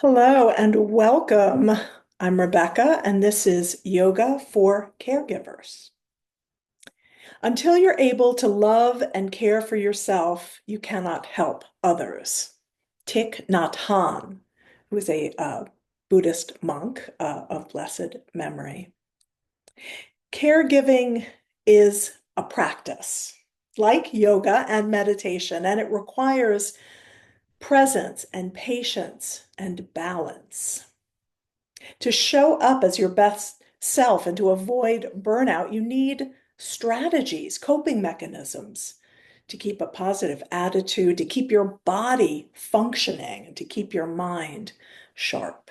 Hello and welcome. I'm Rebecca, and this is Yoga for Caregivers. Until you're able to love and care for yourself, you cannot help others. Thich Nhat Hanh, who is a Buddhist monk of blessed memory. Caregiving is a practice, like yoga and meditation, and it requires presence and patience and balance. To show up as your best self and to avoid burnout, you need strategies, coping mechanisms to keep a positive attitude, to keep your body functioning, and to keep your mind sharp.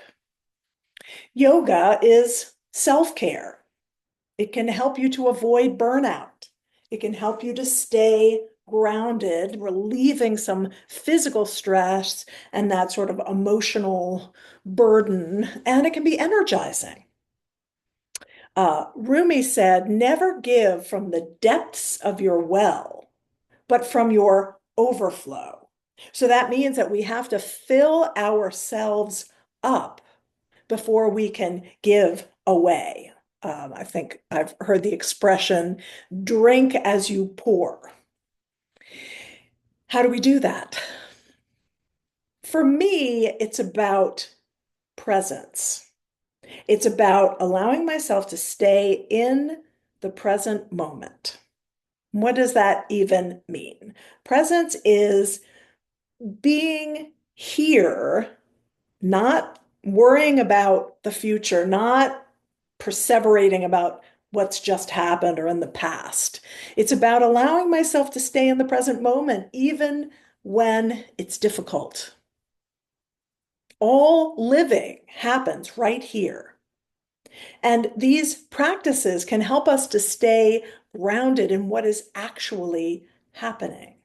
Yoga is self-care. It can help you to avoid burnout. It can help you to stay grounded, relieving some physical stress and that sort of emotional burden, and it can be energizing. Rumi said, never give from the depths of your well, but from your overflow. So that means that we have to fill ourselves up before we can give away. I think I've heard the expression, drink as you pour. How do we do that? For me, it's about presence. It's about allowing myself to stay in the present moment. What does that even mean? Presence is being here, not worrying about the future, not perseverating about what's just happened or in the past. It's about allowing myself to stay in the present moment, even when it's difficult. All living happens right here. And these practices can help us to stay grounded in what is actually happening.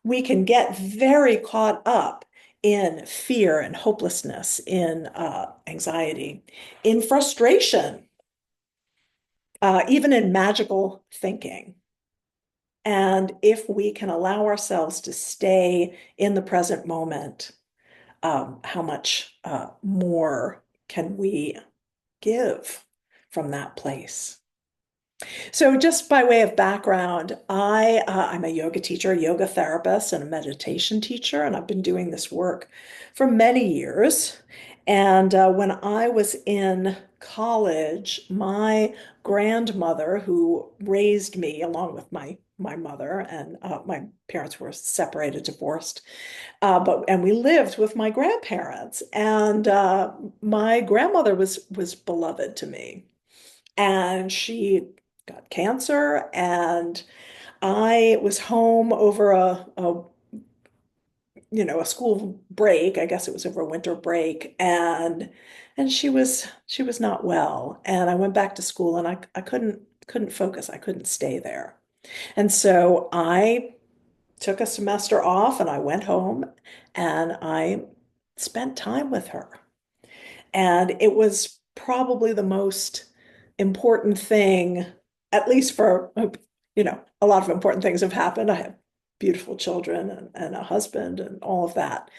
We can get very caught up in fear and hopelessness, in anxiety, in frustration, even in magical thinking. And if we can allow ourselves to stay in the present moment, how much more can we give from that place? So, just by way of background, I'm a yoga teacher, a yoga therapist, and a meditation teacher, and I've been doing this work for many years. And when I was in college, my grandmother, who raised me along with my mother, and my parents were separated, divorced, and we lived with my grandparents, and my grandmother was beloved to me, and she got cancer, and I was home over a school break. I guess it was over a winter break, and she was not well. And I went back to school, and I couldn't focus. I couldn't stay there. And so I took a semester off and I went home and I spent time with her. And it was probably the most important thing, at least for, a lot of important things have happened. I have beautiful children and a husband and all of that.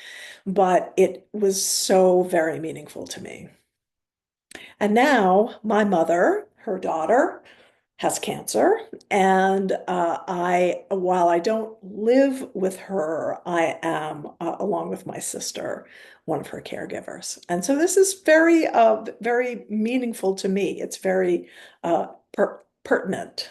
But it was so very meaningful to me. And now my mother, her daughter, has cancer, and while I don't live with her, I am, along with my sister, one of her caregivers. And so this is very meaningful to me. It's very pertinent,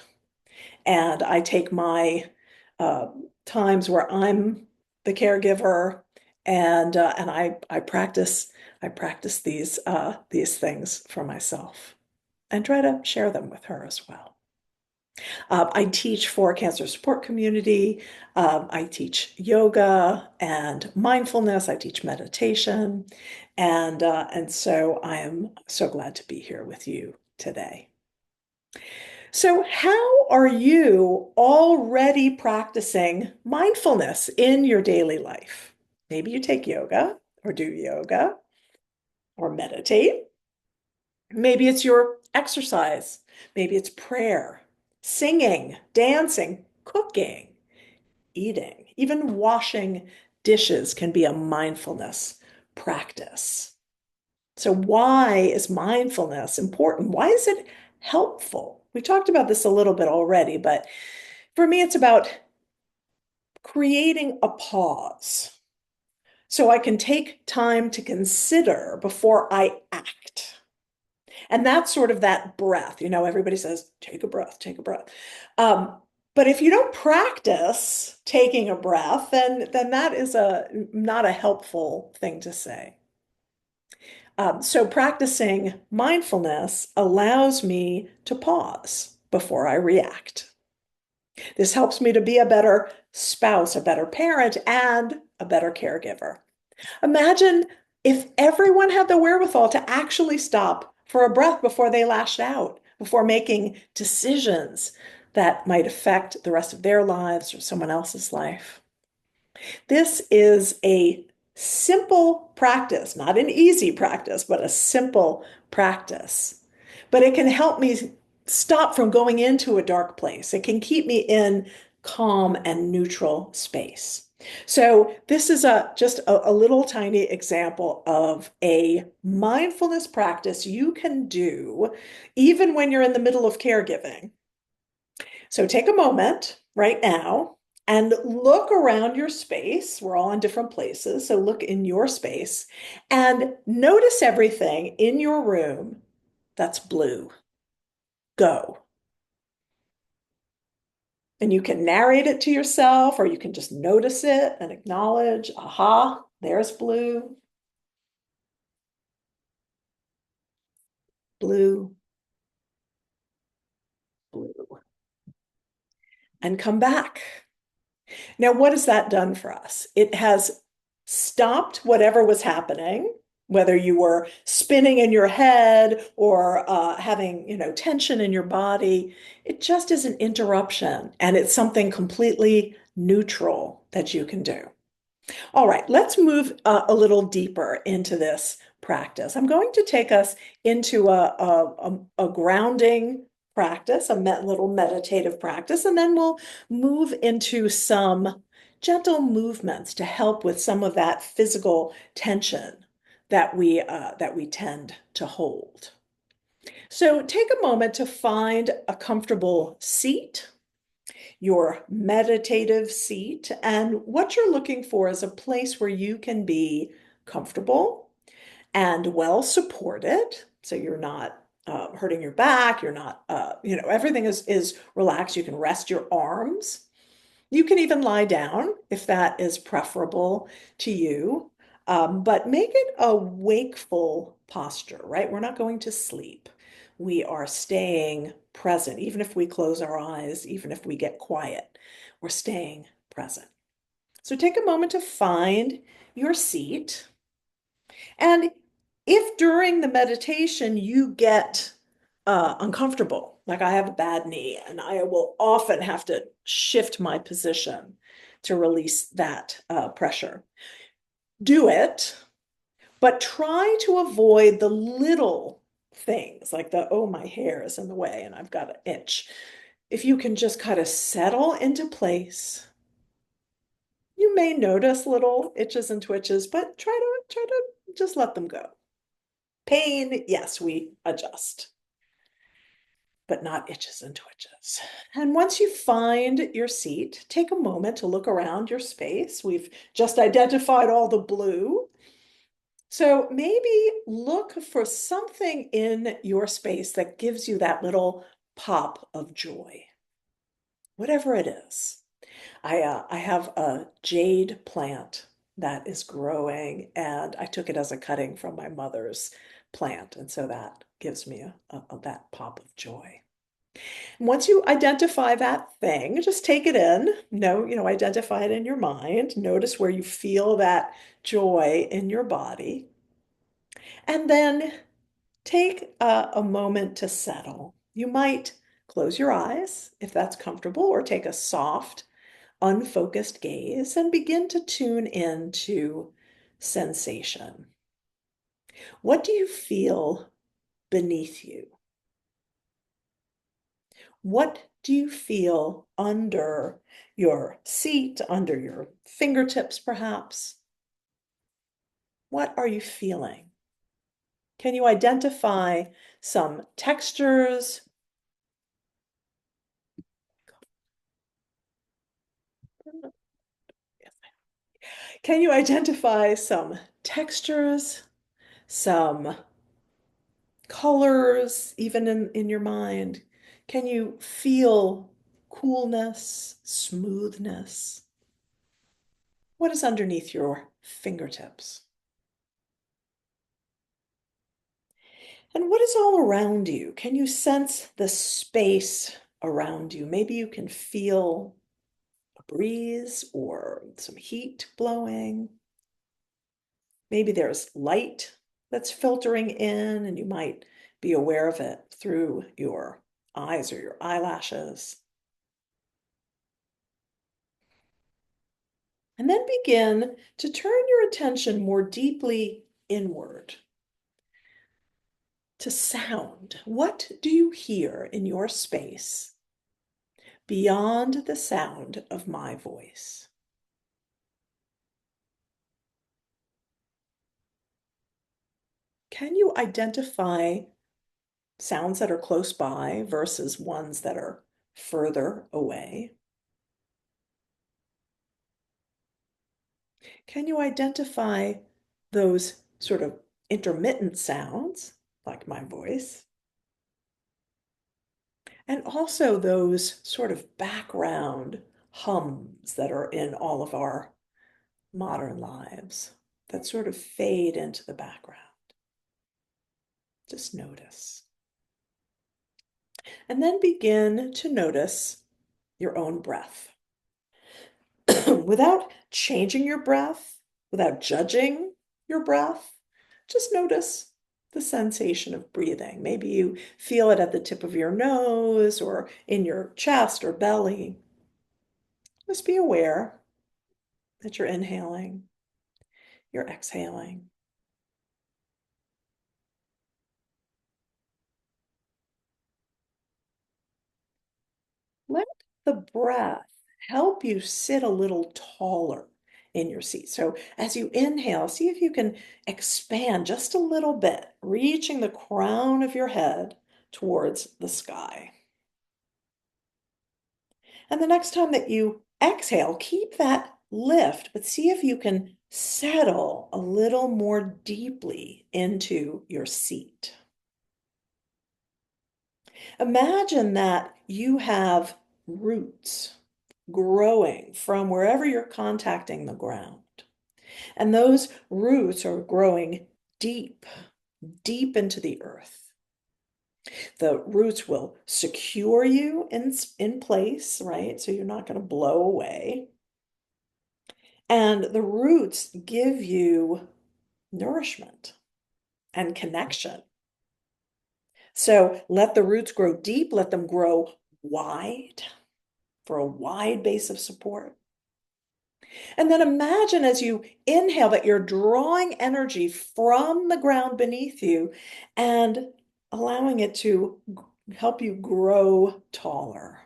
and I take my uh, times where I'm the caregiver, and I practice these things for myself and try to share them with her as well. I teach for a cancer support community. I teach yoga and mindfulness. I teach meditation. And so I am so glad to be here with you today. So, how are you already practicing mindfulness in your daily life? Maybe you take yoga or do yoga or meditate. Maybe it's your exercise. Maybe it's prayer, singing, dancing, cooking, eating. Even washing dishes can be a mindfulness practice. So why is mindfulness important? Why is it helpful? We talked about this a little bit already, but for me, it's about creating a pause so I can take time to consider before I act. And that's sort of that breath. You know, everybody says, take a breath, take a breath. Um, but if you don't practice taking a breath, then that is not a helpful thing to say. So practicing mindfulness allows me to pause before I react. This helps me to be a better spouse, a better parent, and a better caregiver. Imagine if everyone had the wherewithal to actually stop for a breath before they lashed out, before making decisions that might affect the rest of their lives or someone else's life. This is a simple practice, not an easy practice, but a simple practice. But it can help me stop from going into a dark place. It can keep me in calm and neutral space. So this is just a little tiny example of a mindfulness practice you can do even when you're in the middle of caregiving. So take a moment right now and look around your space. We're all in different places. So look in your space and notice everything in your room that's blue. Go. And you can narrate it to yourself, or you can just notice it and acknowledge, aha, there's blue, blue, blue. And come back. Now, what has that done for us? It has stopped whatever was happening, whether you were spinning in your head or having, tension in your body. It just is an interruption, and it's something completely neutral that you can do. All right, let's move a little deeper into this practice. I'm going to take us into a grounding practice, little meditative practice, and then we'll move into some gentle movements to help with some of that physical tension that we tend to hold. So take a moment to find a comfortable seat, your meditative seat. And what you're looking for is a place where you can be comfortable and well supported. So you're not hurting your back. You're not, everything is relaxed. You can rest your arms. You can even lie down if that is preferable to you. But make it a wakeful posture, right? We're not going to sleep. We are staying present. Even if we close our eyes, even if we get quiet, we're staying present. So take a moment to find your seat. And if during the meditation you get uncomfortable, like I have a bad knee and I will often have to shift my position to release that pressure, do it, but try to avoid the little things like oh, my hair is in the way and I've got an itch. If you can just kind of settle into place, you may notice little itches and twitches, but try to just let them go. Pain, yes, we adjust, but not itches and twitches. And once you find your seat, take a moment to look around your space. We've just identified all the blue. So maybe look for something in your space that gives you that little pop of joy, whatever it is. I have a jade plant that is growing, and I took it as a cutting from my mother's plant, and so that gives me that pop of joy. Once you identify that thing, just take it in. No, identify it in your mind. Notice where you feel that joy in your body. And then take a moment to settle. You might close your eyes if that's comfortable, or take a soft, unfocused gaze and begin to tune into sensation. What do you feel beneath you? What do you feel under your seat, under your fingertips, perhaps? What are you feeling? Can you identify some textures? Can you identify some textures, some colors, even in your mind? Can you feel coolness, smoothness? What is underneath your fingertips? And what is all around you? Can you sense the space around you? Maybe you can feel a breeze or some heat blowing. Maybe there's light that's filtering in, and you might be aware of it through your eyes or your eyelashes. And then begin to turn your attention more deeply inward to sound. What do you hear in your space beyond the sound of my voice? Can you identify sounds that are close by versus ones that are further away? Can you identify those sort of intermittent sounds, like my voice, and also those sort of background hums that are in all of our modern lives that sort of fade into the background? Just notice. And then begin to notice your own breath. Without changing your breath, without judging your breath, just notice the sensation of breathing. Maybe you feel it at the tip of your nose or in your chest or belly. Just be aware that you're inhaling, you're exhaling. Let the breath help you sit a little taller in your seat. So as you inhale, see if you can expand just a little bit, reaching the crown of your head towards the sky. And the next time that you exhale, keep that lift, but see if you can settle a little more deeply into your seat. Imagine that you have roots growing from wherever you're contacting the ground. And those roots are growing deep, deep into the earth. The roots will secure you in place, right? So you're not going to blow away. And the roots give you nourishment and connection. So let the roots grow deep, let them grow wide for a wide base of support. And then imagine as you inhale that you're drawing energy from the ground beneath you and allowing it to help you grow taller.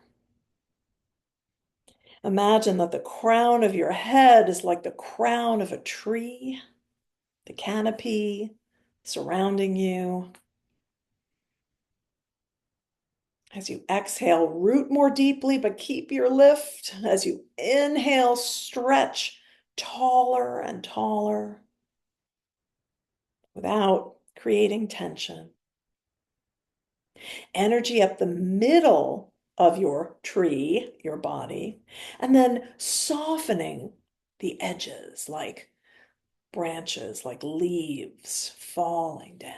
Imagine that the crown of your head is like the crown of a tree, the canopy surrounding you. As you exhale, root more deeply, but keep your lift. As you inhale, stretch taller and taller without creating tension. Energy up the middle of your tree, your body, and then softening the edges like branches, like leaves falling down.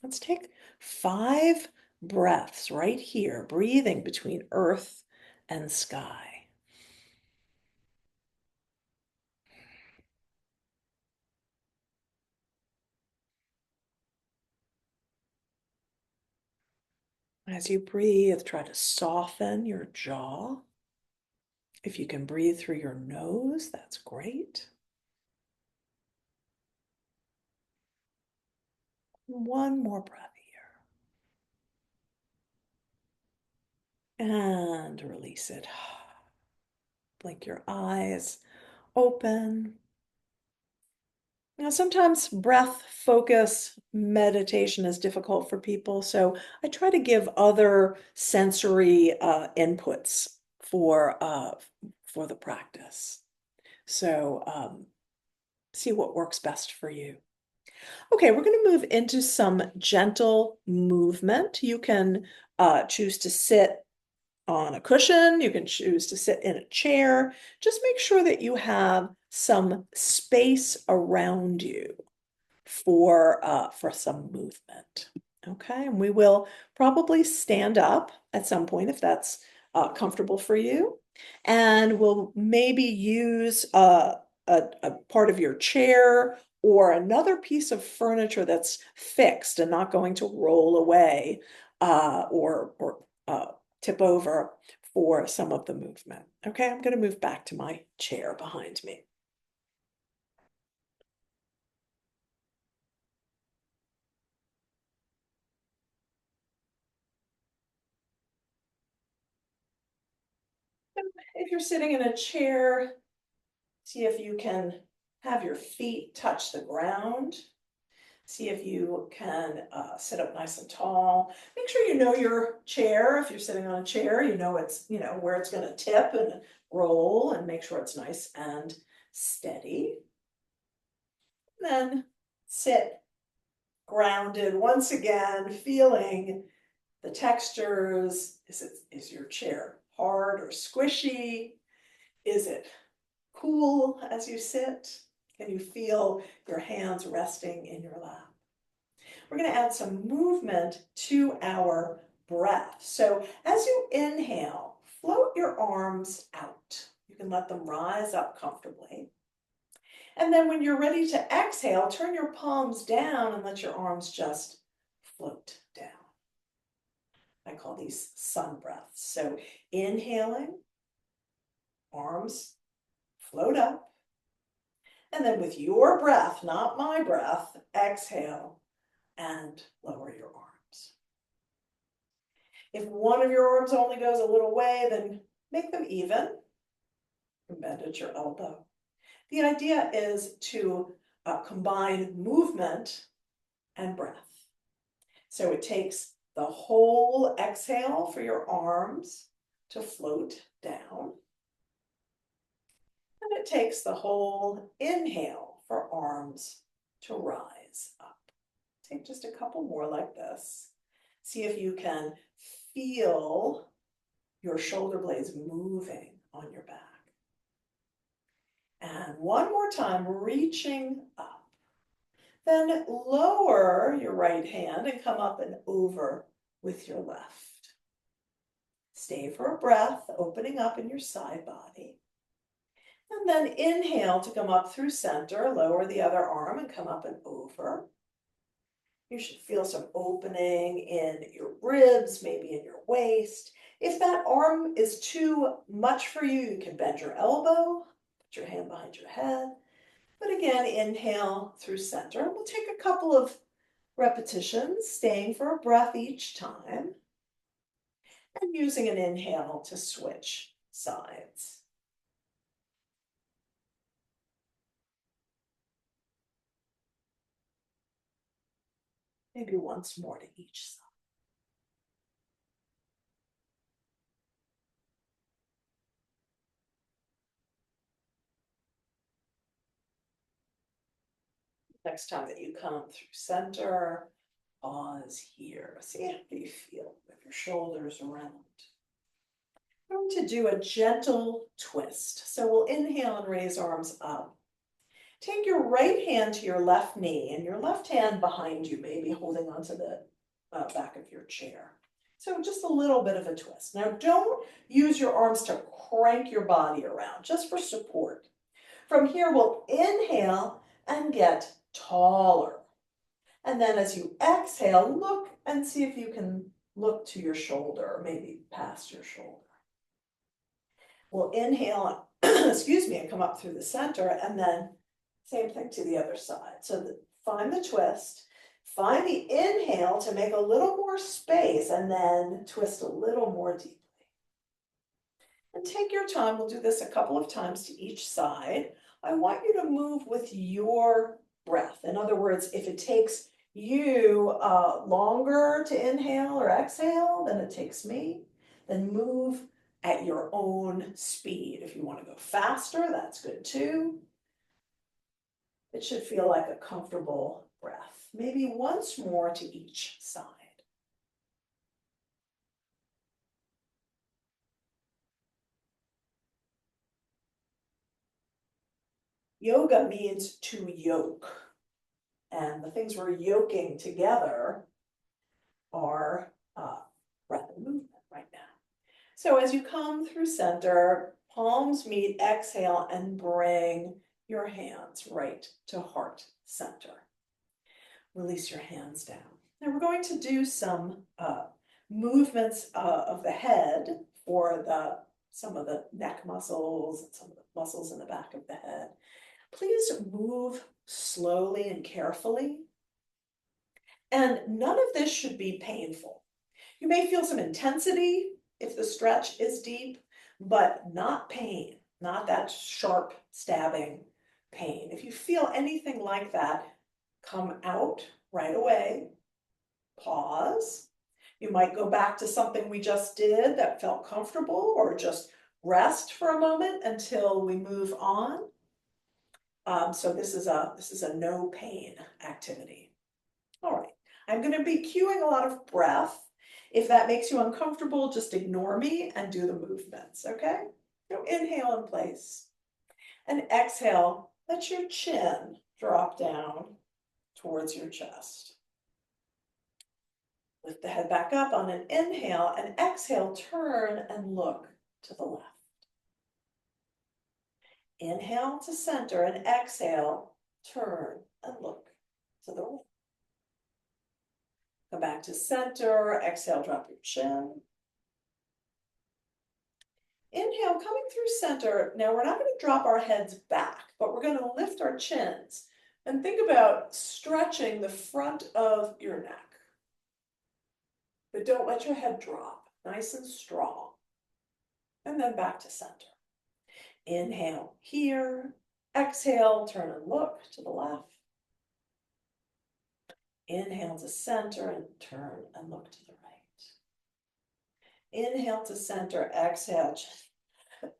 Let's take 5 breaths right here, breathing between earth and sky. As you breathe, try to soften your jaw. If you can breathe through your nose, that's great. One more breath here. And release it. Blink your eyes open. Now, sometimes breath focus meditation is difficult for people, so I try to give other sensory inputs for the practice. So see what works best for you. Okay, we're going to move into some gentle movement. You can choose to sit on a cushion. You can choose to sit in a chair. Just make sure that you have some space around you for some movement. Okay, and we will probably stand up at some point if that's comfortable for you. And we'll maybe use a part of your chair or another piece of furniture that's fixed and not going to roll away or tip over for some of the movement. Okay, I'm going to move back to my chair behind me. If you're sitting in a chair, see if you can have your feet touch the ground. See if you can sit up nice and tall. Make sure you know your chair. If you're sitting on a chair, you know where it's going to tip and roll, and make sure it's nice and steady. And then sit grounded once again, feeling the textures. Is your chair hard or squishy? Is it cool as you sit? Can you feel your hands resting in your lap? We're going to add some movement to our breath. So as you inhale, float your arms out. You can let them rise up comfortably. And then when you're ready to exhale, turn your palms down and let your arms just float down. I call these sun breaths. So inhaling, arms float up. And then with your breath, not my breath, exhale and lower your arms. If one of your arms only goes a little way, then make them even and bend at your elbow. The idea is to combine movement and breath. So it takes the whole exhale for your arms to float down. And it takes the whole inhale for arms to rise up. Take just a couple more like this. See if you can feel your shoulder blades moving on your back. And one more time, reaching up. Then lower your right hand and come up and over with your left. Stay for a breath, opening up in your side body. And then inhale to come up through center, lower the other arm and come up and over. You should feel some opening in your ribs, maybe in your waist. If that arm is too much for you, you can bend your elbow, put your hand behind your head. But again, inhale through center. We'll take a couple of repetitions, staying for a breath each time, and using an inhale to switch sides. Maybe once more to each side. Next time that you come through center, pause here. See how you feel with your shoulders around. I'm going to do a gentle twist. So we'll inhale and raise arms up. Take your right hand to your left knee and your left hand behind you, maybe holding onto the back of your chair. So just a little bit of a twist. Now don't use your arms to crank your body around, just for support. From here, we'll inhale and get taller. And then as you exhale, look and see if you can look to your shoulder, or maybe past your shoulder. We'll inhale, excuse me, and come up through the center, and then same thing to the other side. So find the twist, find the inhale to make a little more space, and then twist a little more deeply. And take your time. We'll do this a couple of times to each side. I want you to move with your breath. other words, if it takes you longer to inhale or exhale than it takes me, then move at your own speed. If you want to go faster, that's good too. It should feel like a comfortable breath. Maybe once more to each side. Yoga means to yoke. And the things we're yoking together are breath and movement right now. So as you come through center, palms meet, exhale, and bring your hands right to heart center. Release your hands down. Now we're going to do some movements of the head for some of the neck muscles and some of the muscles in the back of the head. Please move slowly and carefully. And none of this should be painful. You may feel some intensity if the stretch is deep, but not pain, not that sharp stabbing pain. If you feel anything like that, come out right away, pause. You might go back to something we just did that felt comfortable, or just rest for a moment until we move on. So this is a no pain activity. All right, I'm going to be cueing a lot of breath. If that makes you uncomfortable, just ignore me and do the movements, okay? So inhale in place, and exhale, let your chin drop down towards your chest. Lift the head back up on an inhale, and exhale, turn and look to the left. Inhale to center, and exhale, turn and look to the right. Come back to center, exhale, drop your chin. Inhale, coming through center. Now we're not going to drop our heads back, but we're going to lift our chins. And think about stretching the front of your neck. But don't let your head drop, nice and strong. And then back to center. Inhale here, exhale, turn and look to the left. Inhale to center and turn and look to the right. Inhale to center, exhale,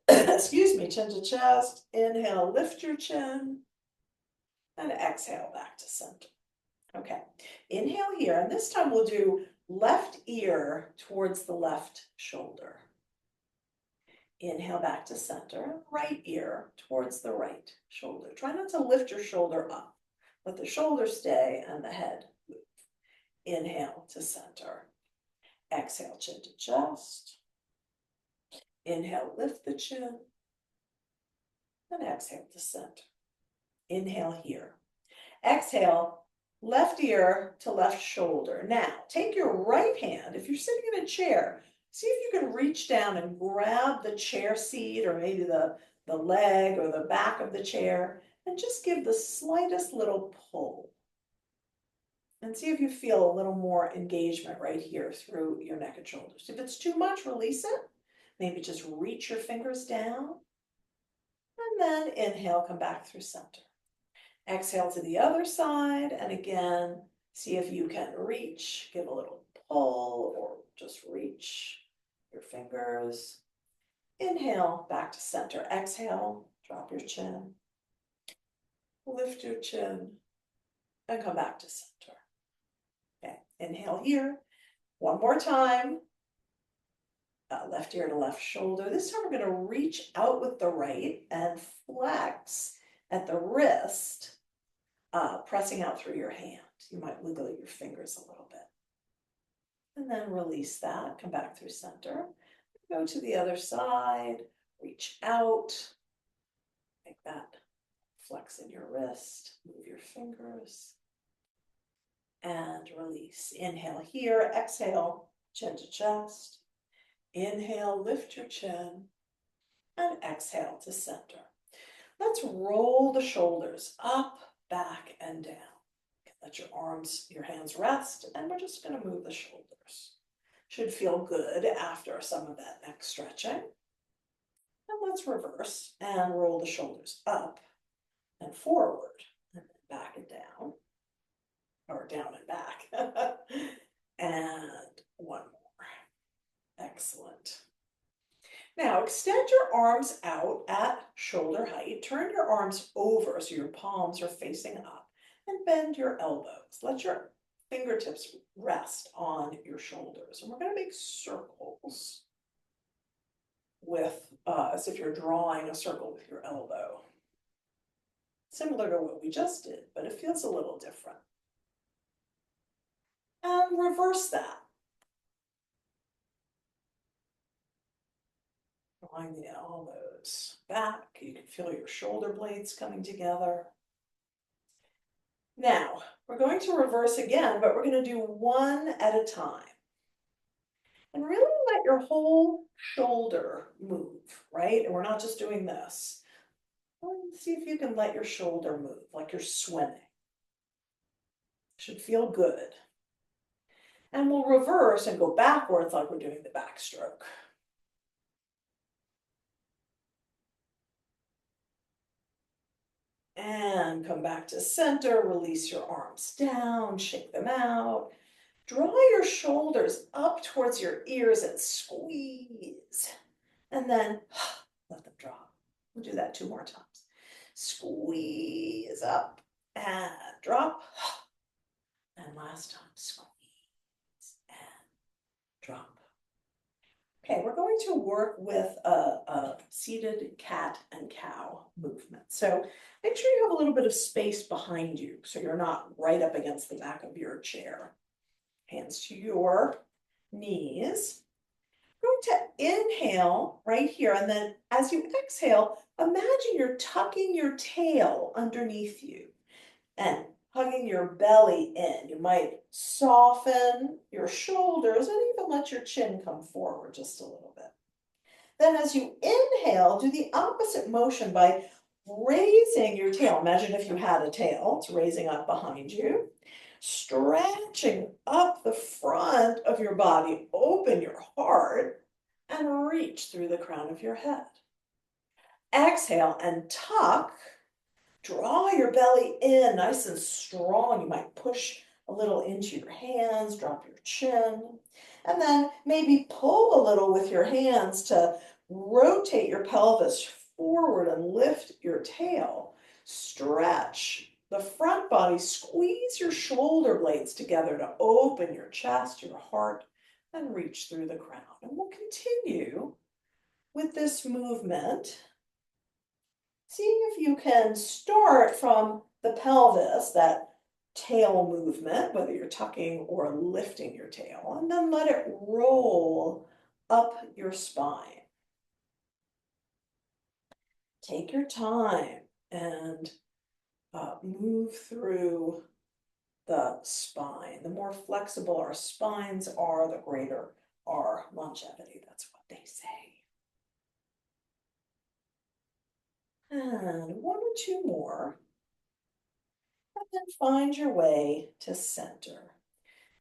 excuse me, chin to chest. Inhale, lift your chin, and exhale back to center. Okay, inhale here, and this time we'll do left ear towards the left shoulder. Inhale back to center, right ear towards the right shoulder. Try not to lift your shoulder up. Let the shoulder stay and the head move. Inhale to center. Exhale, chin to chest. Inhale, lift the chin. And exhale to center. Inhale here. Exhale, left ear to left shoulder. Now, take your right hand, if you're sitting in a chair, see if you can reach down and grab the chair seat, or maybe the leg or the back of the chair, and just give the slightest little pull. And see if you feel a little more engagement right here through your neck and shoulders. If it's too much, release it. Maybe just reach your fingers down. And then inhale, come back through center. Exhale to the other side, and again, see if you can reach, give a little pull, or just reach your fingers. Inhale, back to center. Exhale, drop your chin. Lift your chin, and come back to center. Okay, inhale here. One more time. Left ear to left shoulder. This time we're going to reach out with the right and flex at the wrist, pressing out through your hand. You might wiggle your fingers a little bit. And then release that, come back through center. Go to the other side, reach out, like that. Flex in your wrist, move your fingers. And release. Inhale here, exhale, chin to chest. Inhale, lift your chin, and exhale to center. Let's roll the shoulders up, back, and down. Let your arms, your hands rest, and we're just going to move the shoulders. Should feel good after some of that neck stretching. And let's reverse and roll the shoulders up and forward, and then back and down. Now extend your arms out at shoulder height. Turn your arms over so your palms are facing up and bend your elbows. Let your fingertips rest on your shoulders. And we're going to make circles with, as if you're drawing a circle with your elbow. Similar to what we just did, but it feels a little different. And reverse that. Drawing the elbows back. You can feel your shoulder blades coming together. Now, we're going to reverse again, but we're going to do one at a time. And really let your whole shoulder move, right? And we're not just doing this. Let's see if you can let your shoulder move like you're swimming. Should feel good. And we'll reverse and go backwards like we're doing the backstroke. And come back to center, release your arms down, shake them out. Draw your shoulders up towards your ears and squeeze. And then let them drop. We'll do that 2 more times. Squeeze up and drop. And last time, squeeze and drop. Okay, we're going to work with a seated cat and cow movement. So make sure you have a little bit of space behind you so you're not right up against the back of your chair. Hands to your knees. I'm going to inhale right here, and then as you exhale, imagine you're tucking your tail underneath you and hugging your belly in. You might soften your shoulders and even let your chin come forward just a little bit. Then as you inhale, do the opposite motion by raising your tail. Imagine if you had a tail, it's raising up behind you. Stretching up the front of your body, open your heart, and reach through the crown of your head. Exhale and tuck. Draw your belly in nice and strong. You might push a little into your hands, drop your chin, and then maybe pull a little with your hands to rotate your pelvis forward and lift your tail. Stretch the front body, squeeze your shoulder blades together to open your chest, your heart, and reach through the crown. And we'll continue with this movement, seeing if you can start from the pelvis, that tail movement, whether you're tucking or lifting your tail, and then let it roll up your spine. Take your time and move through the spine. The more flexible our spines are, the greater our longevity. That's what they say. And 1 or 2 more. And then find your way to center.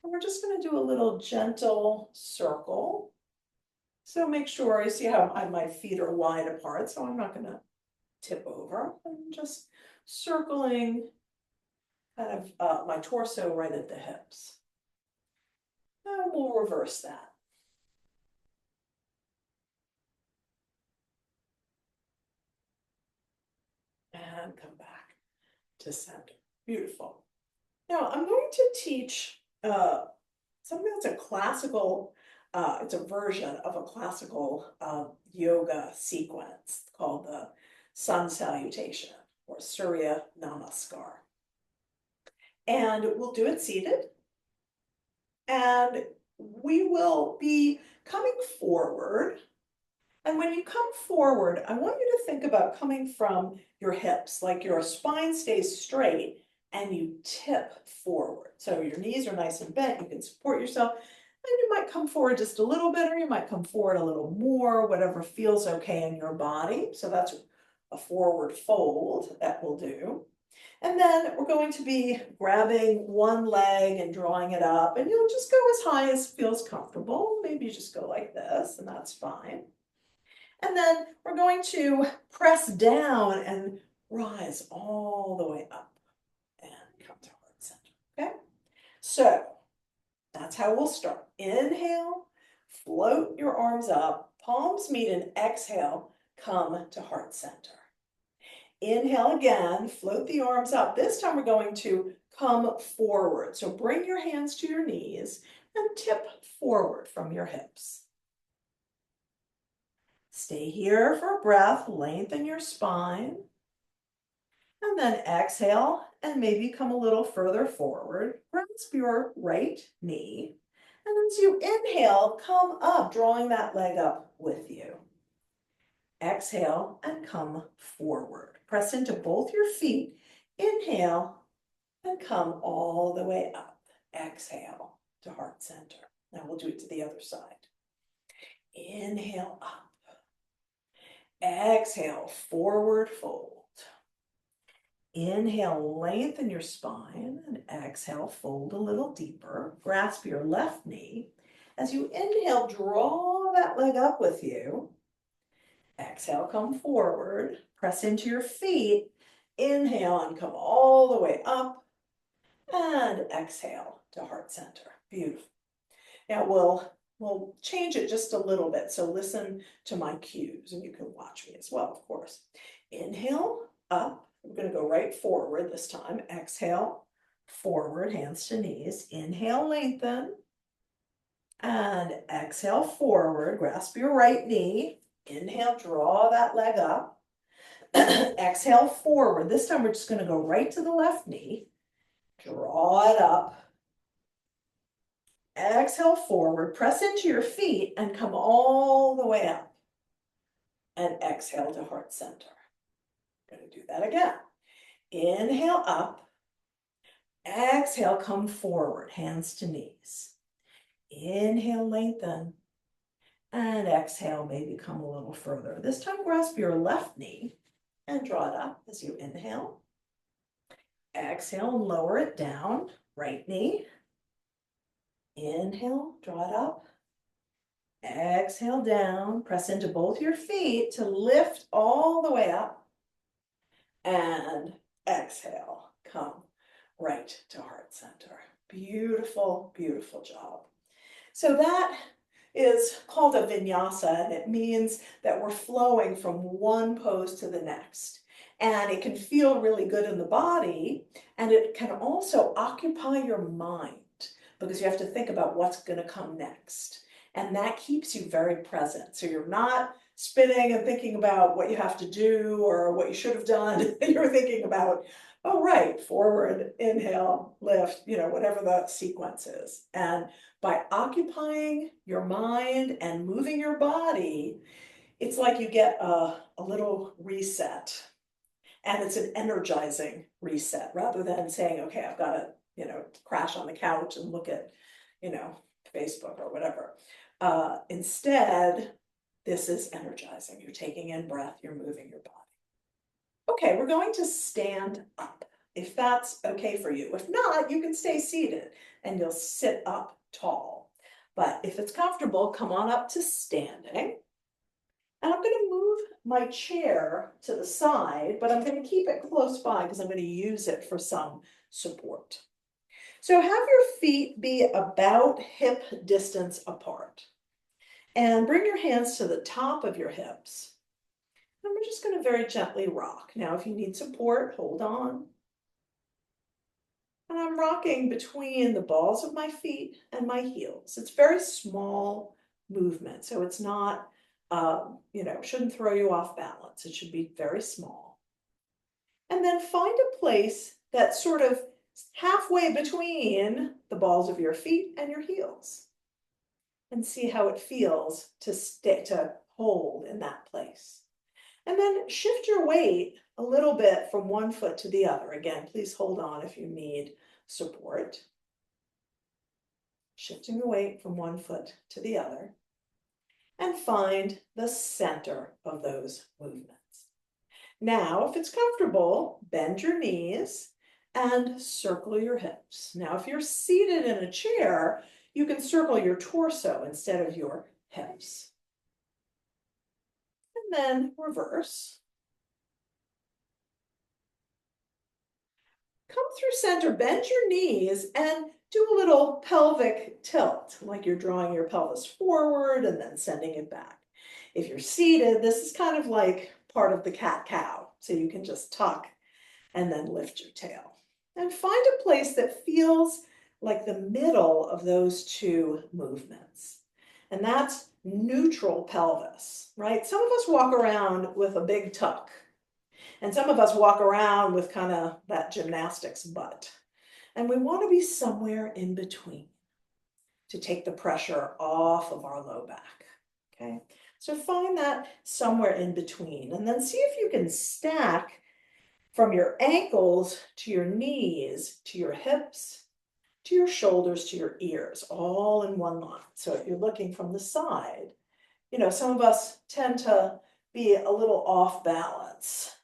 And we're just going to do a little gentle circle. So make sure, you see how my feet are wide apart, so I'm not going to tip over. I'm just circling kind of my torso right at the hips. And we'll reverse that. And come back to center. Beautiful. Now I'm going to teach something that's a classical, it's a version of a classical yoga sequence called the Sun Salutation or Surya Namaskar. And we'll do it seated. And we will be coming forward. And when you come forward, I want you to think about coming from your hips, like your spine stays straight and you tip forward. So your knees are nice and bent, you can support yourself, and you might come forward just a little bit, or you might come forward a little more, whatever feels okay in your body. So that's a forward fold that we'll do. And then we're going to be grabbing one leg and drawing it up, and you'll just go as high as feels comfortable. Maybe you just go like this, and that's fine. And then we're going to press down and rise all the way up and come to heart center, okay? So that's how we'll start. Inhale, float your arms up, palms meet, and exhale, come to heart center. Inhale again, float the arms up. This time we're going to come forward. So bring your hands to your knees and tip forward from your hips. Stay here for a breath, lengthen your spine. And then exhale and maybe come a little further forward. Grasp your right knee. And as you inhale, come up, drawing that leg up with you. Exhale and come forward. Press into both your feet. Inhale and come all the way up. Exhale to heart center. Now we'll do it to the other side. Inhale up. Exhale, forward fold. Inhale, lengthen your spine, and exhale, fold a little deeper. Grasp your left knee. As you inhale, draw that leg up with you. Exhale, come forward. Press into your feet. Inhale and come all the way up. And exhale to heart center. Beautiful. Now we'll change it just a little bit. So listen to my cues, and you can watch me as well, of course. Inhale, up. We're going to go right forward this time. Exhale, forward, hands to knees. Inhale, lengthen. And exhale, forward. Grasp your right knee. Inhale, draw that leg up. Exhale, forward. This time we're just going to go right to the left knee. Draw it up. Exhale, forward. Press into your feet and come all the way up. And exhale to heart center. Going to do that again. Inhale up. Exhale, come forward, hands to knees. Inhale, lengthen. And exhale, maybe come a little further. This time, grasp your left knee and draw it up as you inhale. Exhale, and lower it down. Right knee. Inhale, draw it up. Exhale, down. Press into both your feet to lift all the way up. And exhale, come right to heart center. Beautiful, beautiful job. So that is called a vinyasa, and it means that we're flowing from one pose to the next. And it can feel really good in the body, and it can also occupy your mind because you have to think about what's going to come next. And that keeps you very present. So you're not spinning and thinking about what you have to do or what you should have done. You're thinking about, oh, right, forward, inhale, lift, whatever the sequence is. And by occupying your mind and moving your body, it's like you get a little reset. And it's an energizing reset rather than saying, okay, I've got to, crash on the couch and look at, Facebook or whatever. Instead, this is energizing. You're taking in breath, you're moving your body. Okay, we're going to stand up, if that's okay for you. If not, you can stay seated and you'll sit up tall. But if it's comfortable, come on up to standing. And I'm going to move my chair to the side, but I'm going to keep it close by because I'm going to use it for some support. So have your feet be about hip distance apart. And bring your hands to the top of your hips. And we're just going to very gently rock. Now, if you need support, hold on. And I'm rocking between the balls of my feet and my heels. It's very small movement, so it's not, shouldn't throw you off balance. It should be very small. And then find a place that's sort of halfway between the balls of your feet and your heels. And see how it feels to hold in that place. And then shift your weight a little bit from one foot to the other. Again, please hold on if you need support. Shifting the weight from one foot to the other. And find the center of those movements. Now, if it's comfortable, bend your knees and circle your hips. Now, if you're seated in a chair, you can circle your torso instead of your hips. And then reverse. Come through center, bend your knees, and do a little pelvic tilt, like you're drawing your pelvis forward and then sending it back. If you're seated, this is kind of like part of the cat-cow. So you can just tuck and then lift your tail. And find a place that feels like the middle of those two movements. And that's neutral pelvis, right? Some of us walk around with a big tuck, and some of us walk around with kind of that gymnastics butt. And we want to be somewhere in between to take the pressure off of our low back, okay? So find that somewhere in between, and then see if you can stack from your ankles to your knees, to your hips, to your shoulders, to your ears, all in one line. So if you're looking from the side, you know, some of us tend to be a little off balance.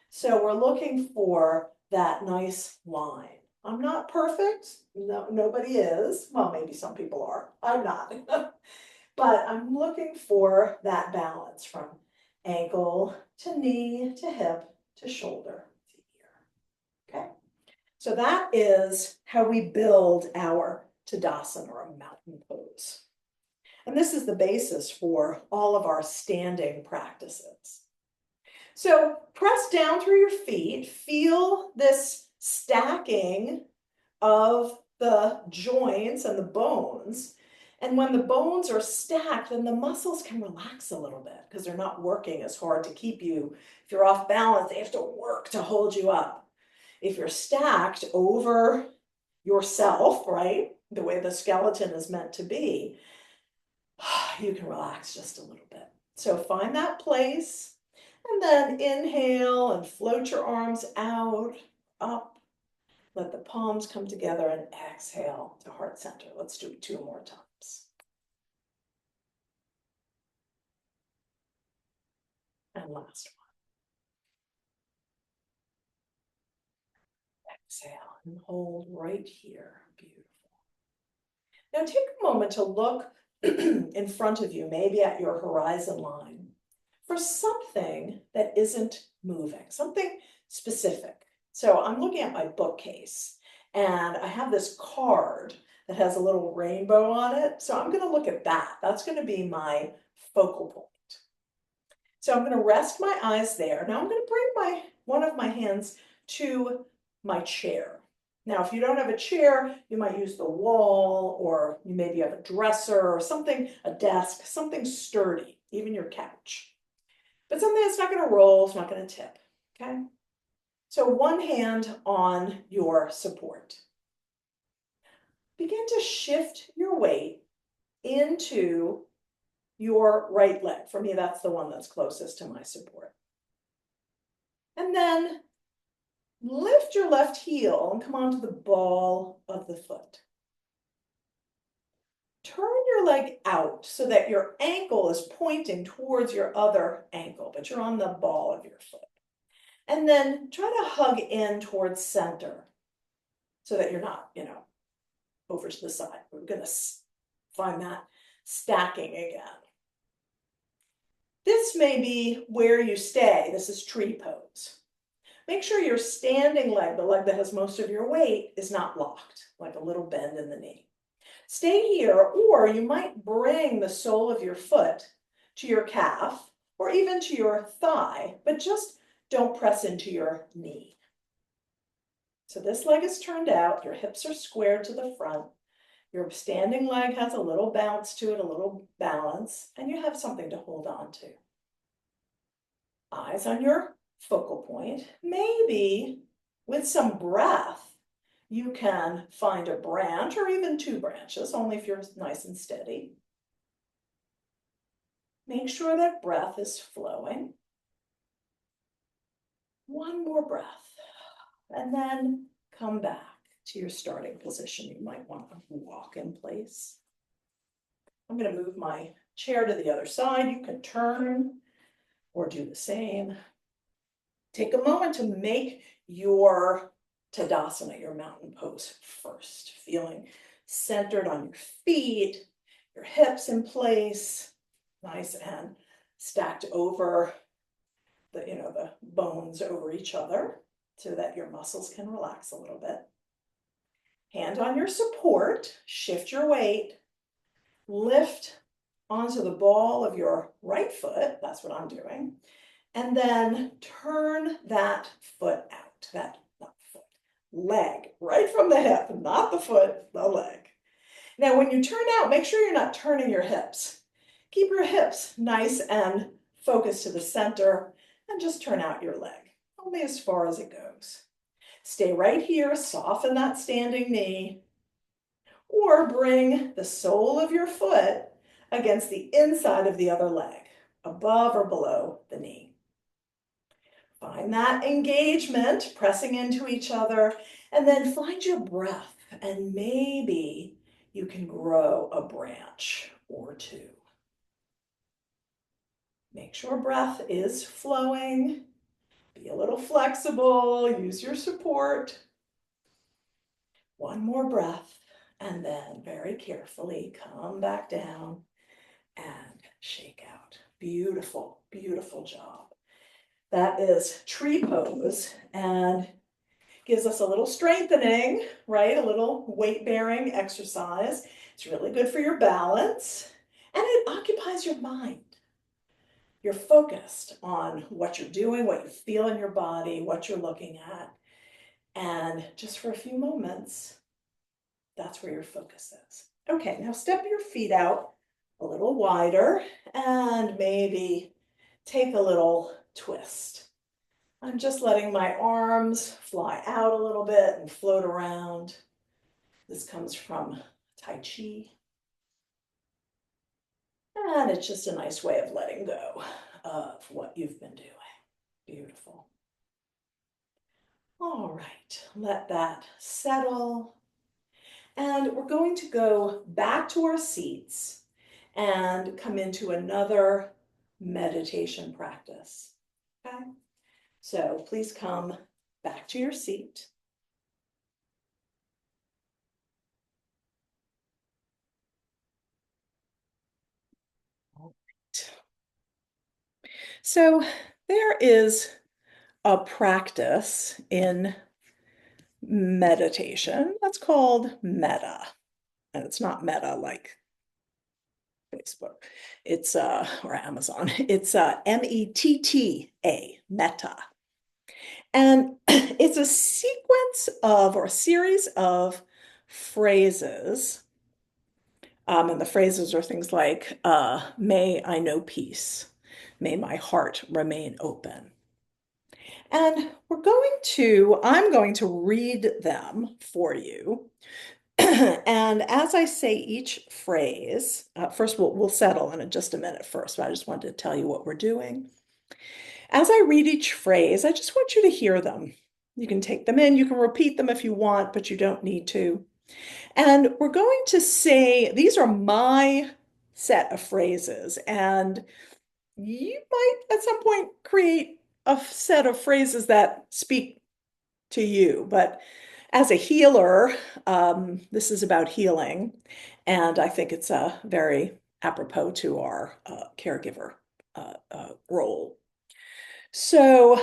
So we're looking for that nice line. I'm not perfect. No, nobody is. Well, maybe some people are. I'm not. But I'm looking for that balance from ankle to knee to hip to shoulder to ear. Okay? So that is how we build our Tadasana, or a mountain pose. And this is the basis for all of our standing practices. So press down through your feet, feel this stacking of the joints and the bones. And when the bones are stacked, then the muscles can relax a little bit because they're not working as hard to keep you. If you're off balance, they have to work to hold you up. If you're stacked over yourself, right, the way the skeleton is meant to be, you can relax just a little bit. So find that place, and then inhale and float your arms out, up. Let the palms come together and exhale to heart center. Let's do it 2 more times. And last one. Exhale and hold right here. Beautiful. Now take a moment to look in front of you, maybe at your horizon line, for something that isn't moving, something specific. So I'm looking at my bookcase, and I have this card that has a little rainbow on it. So I'm going to look at that. That's going to be my focal point. So I'm going to rest my eyes there. Now I'm going to bring one of my hands to my chair. Now, if you don't have a chair, you might use the wall, or you maybe have a dresser or something, a desk, something sturdy, even your couch. But something that's not going to roll, it's not going to tip, okay? So one hand on your support. Begin to shift your weight into your right leg. For me, that's the one that's closest to my support. And then lift your left heel and come onto the ball of the foot. Turn your leg out so that your ankle is pointing towards your other ankle, but you're on the ball of your foot. And then try to hug in towards center so that you're not, over to the side. We're going to find that stacking again. This may be where you stay. This is tree pose. Make sure your standing leg, the leg that has most of your weight, is not locked, like a little bend in the knee. Stay here, or you might bring the sole of your foot to your calf or even to your thigh, but just don't press into your knee. So this leg is turned out, your hips are squared to the front, your standing leg has a little bounce to it, a little balance, and you have something to hold on to. Eyes on your focal point. Maybe with some breath, you can find a branch or even 2 branches, only if you're nice and steady. Make sure that breath is flowing. One more breath, and then come back to your starting position. You might want to walk in place. I'm going to move my chair to the other side. You can turn or do the same. Take a moment to make your Tadasana, your mountain pose first, feeling centered on your feet, your hips in place, nice and stacked over the bones over each other so that your muscles can relax a little bit. Hand on your support, shift your weight, lift onto the ball of your right foot. That's what I'm doing. And then turn that foot out, that not foot, leg, right from the hip, not the foot, the leg. Now, when you turn out, make sure you're not turning your hips. Keep your hips nice and focused to the center and just turn out your leg, only as far as it goes. Stay right here, soften that standing knee, or bring the sole of your foot against the inside of the other leg, above or below the knee. Find that engagement, pressing into each other, and then find your breath, and maybe you can grow a branch or two. Make sure breath is flowing. Be a little flexible, use your support. One more breath, and then very carefully come back down and shake out. Beautiful, beautiful job. That is tree pose and gives us a little strengthening, right? A little weight bearing exercise. It's really good for your balance and it occupies your mind. You're focused on what you're doing, what you feel in your body, what you're looking at. And just for a few moments, that's where your focus is. Okay, now step your feet out a little wider and maybe take a little twist. I'm just letting my arms fly out a little bit and float around. This comes from Tai Chi. And it's just a nice way of letting go of what you've been doing. Beautiful. All right, let that settle. And we're going to go back to our seats and come into another meditation practice. Okay, so please come back to your seat. All right. So there is a practice in meditation that's called metta. And it's not meta like Facebook. It's or Amazon. It's METTA, meta. And it's a sequence of or a series of phrases. And the phrases are things like, may I know peace. May my heart remain open. And I'm going to read them for you. And as I say each phrase, first we'll settle in just a minute first, but I just wanted to tell you what we're doing. As I read each phrase, I just want you to hear them. You can take them in, you can repeat them if you want, but you don't need to. And we're going to say, these are my set of phrases, and you might at some point create a set of phrases that speak to you, but as a healer, this is about healing, and I think it's very apropos to our caregiver role. So,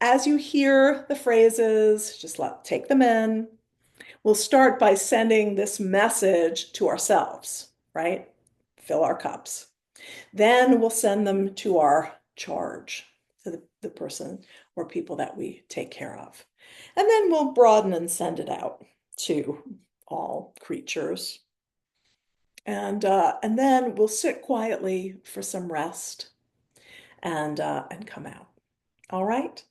as you hear the phrases, just take them in. We'll start by sending this message to ourselves, right? Fill our cups. Then we'll send them to our charge, to the person or people that we take care of. And then we'll broaden and send it out to all creatures. And then we'll sit quietly for some rest and come out. All right?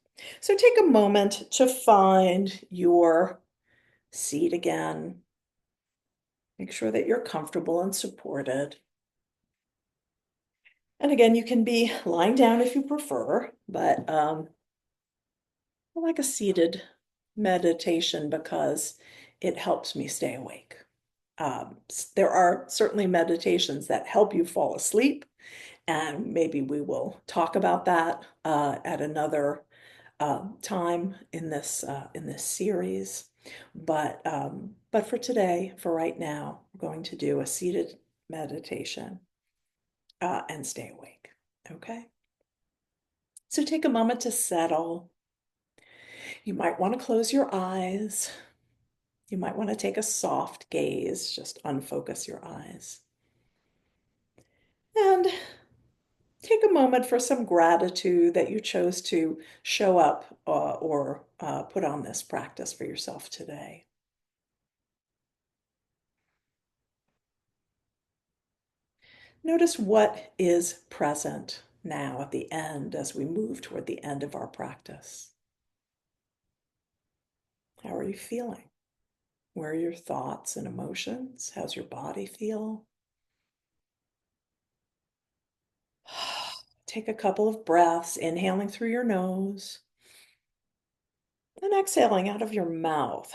So take a moment to find your seat again. Make sure that you're comfortable and supported. And again, you can be lying down if you prefer, but I like a seated meditation because it helps me stay awake. There are certainly meditations that help you fall asleep, and maybe we will talk about that at another time in this series. But for today, for right now, we're going to do a seated meditation and stay awake. Okay. So take a moment to settle. You might want to close your eyes. You might want to take a soft gaze, just unfocus your eyes. And take a moment for some gratitude that you chose to show up or put on this practice for yourself today. Notice what is present now at the end as we move toward the end of our practice. How are you feeling? Where are your thoughts and emotions? How's your body feel? Take a couple of breaths, inhaling through your nose and exhaling out of your mouth.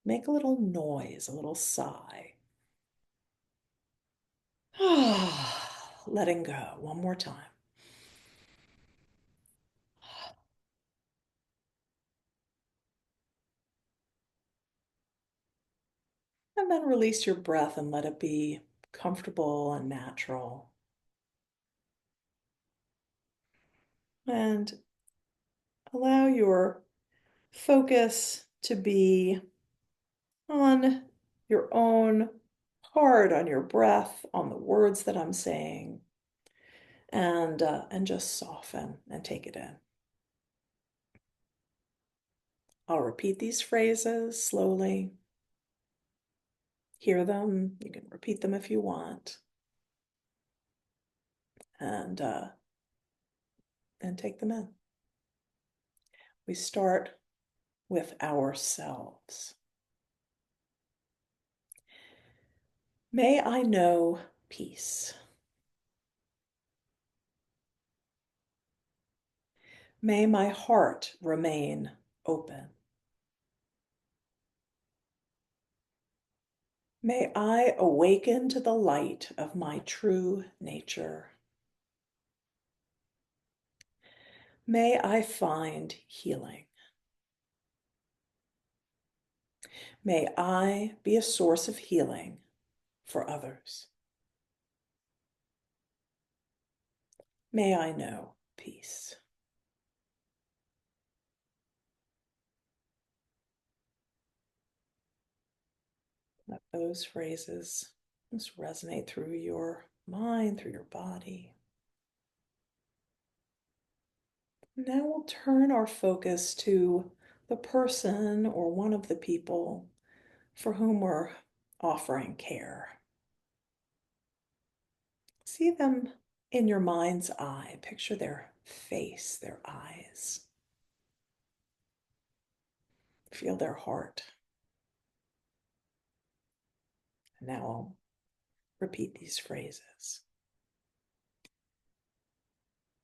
Make a little noise, a little sigh. Letting go one more time. And then release your breath and let it be comfortable and natural. And allow your focus to be on your own heart, on your breath, on the words that I'm saying, and just soften and take it in. I'll repeat these phrases slowly. Hear them. You can repeat them if you want, and uh, and take them in. We start with ourselves. May I know peace. May my heart remain open. May I awaken to the light of my true nature. May I find healing. May I be a source of healing for others. May I know peace. Let those phrases just resonate through your mind, through your body. Now we'll turn our focus to the person or one of the people for whom we're offering care. See them in your mind's eye. Picture their face, their eyes. Feel their heart. Now I'll repeat these phrases.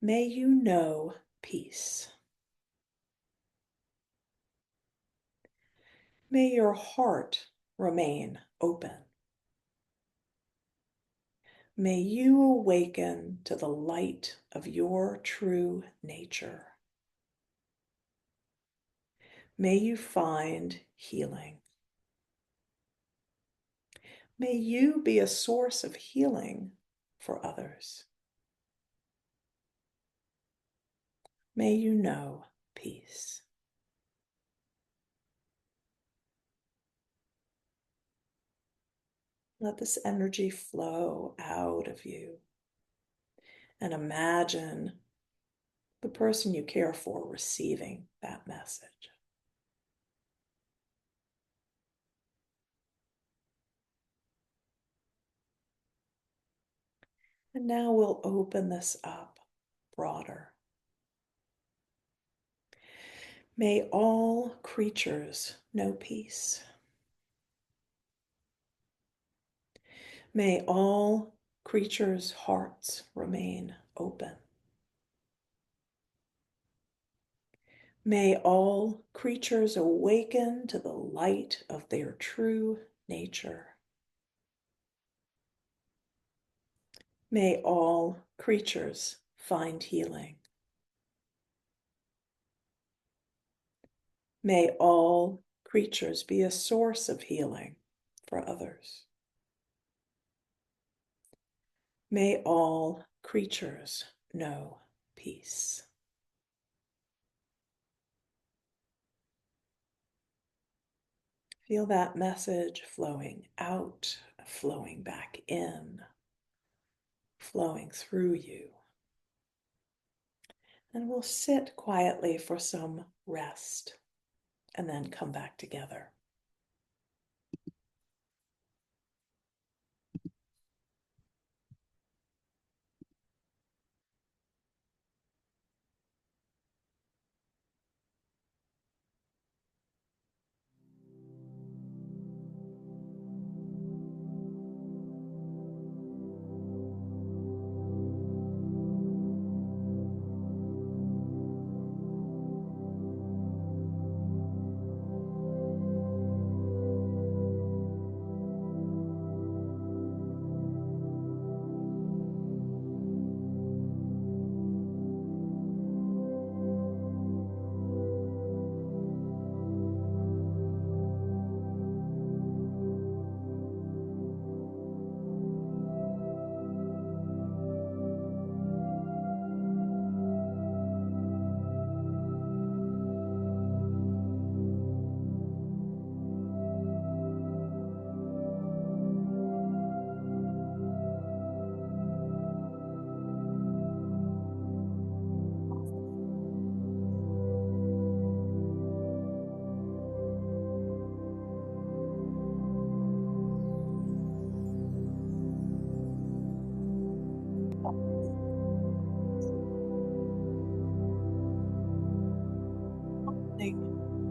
May you know peace. May your heart remain open. May you awaken to the light of your true nature. May you find healing. May you be a source of healing for others. May you know peace. Let this energy flow out of you and imagine the person you care for receiving that message. And now we'll open this up broader. May all creatures know peace. May all creatures' hearts remain open. May all creatures awaken to the light of their true nature. May all creatures find healing. May all creatures be a source of healing for others. May all creatures know peace. Feel that message flowing out, flowing back in. flowing through you. And we'll sit quietly for some rest and then come back together.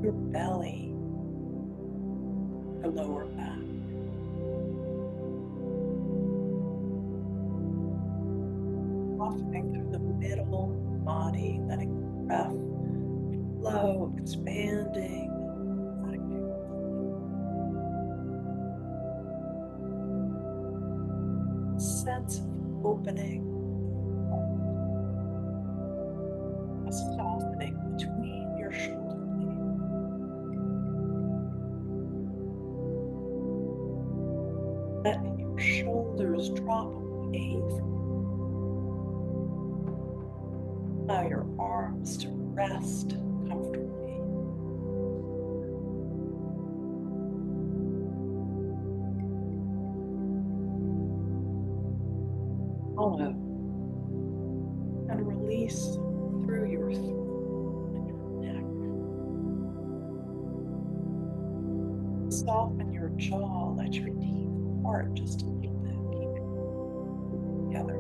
Your belly, your lower back. Softening through the middle body, letting the breath flow, expanding. Sense of opening, a softening between your shoulder blades. Let your shoulders drop away. Allow your arms to rest comfortably. Follow and release through your throat and your neck. Soften your jaw, let your teeth part just a little bit, keep it together.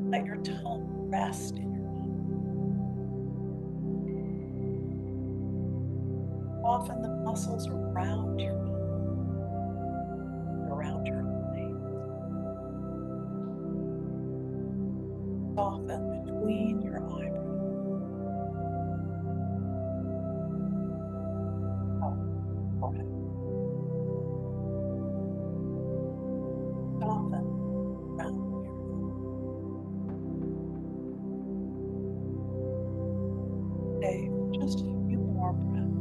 Let your tongue rest in your mouth. Soften the muscles around your mouth, around your eyes. Soften between your eyebrows. Forehead. Soften around your stay for just a few more breaths.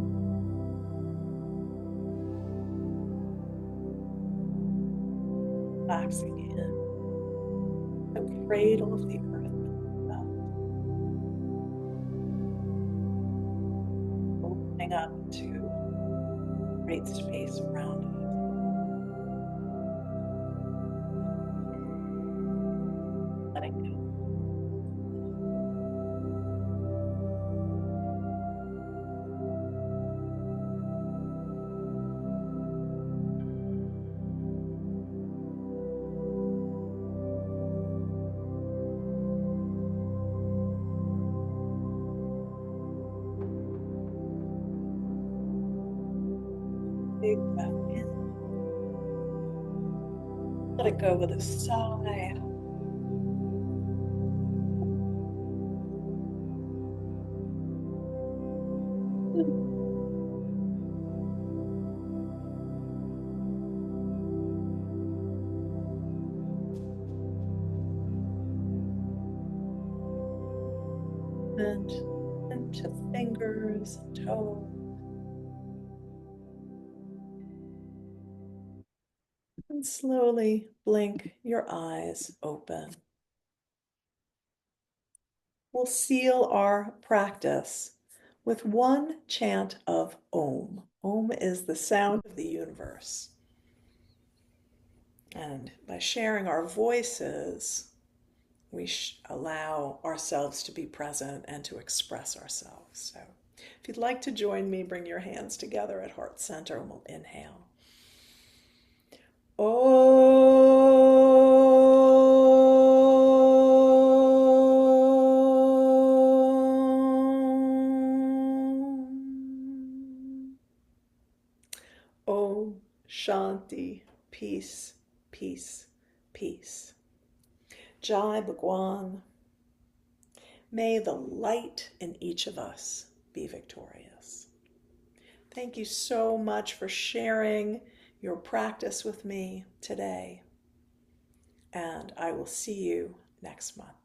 Relaxing in the cradle of the earth beneath us, opening up to great space around us. Letting go. Big breath in. Let it go with a sigh. And into fingers and toes. And slowly blink your eyes open. We'll seal our practice with one chant of Om. Om is the sound of the universe. And by sharing our voices, we allow ourselves to be present and to express ourselves. So if you'd like to join me, bring your hands together at heart center and we'll inhale. Om Shanti, peace, peace, peace. Jai Bhagwan. May the light in each of us be victorious. Thank you so much for sharing your practice with me today. And I will see you next month.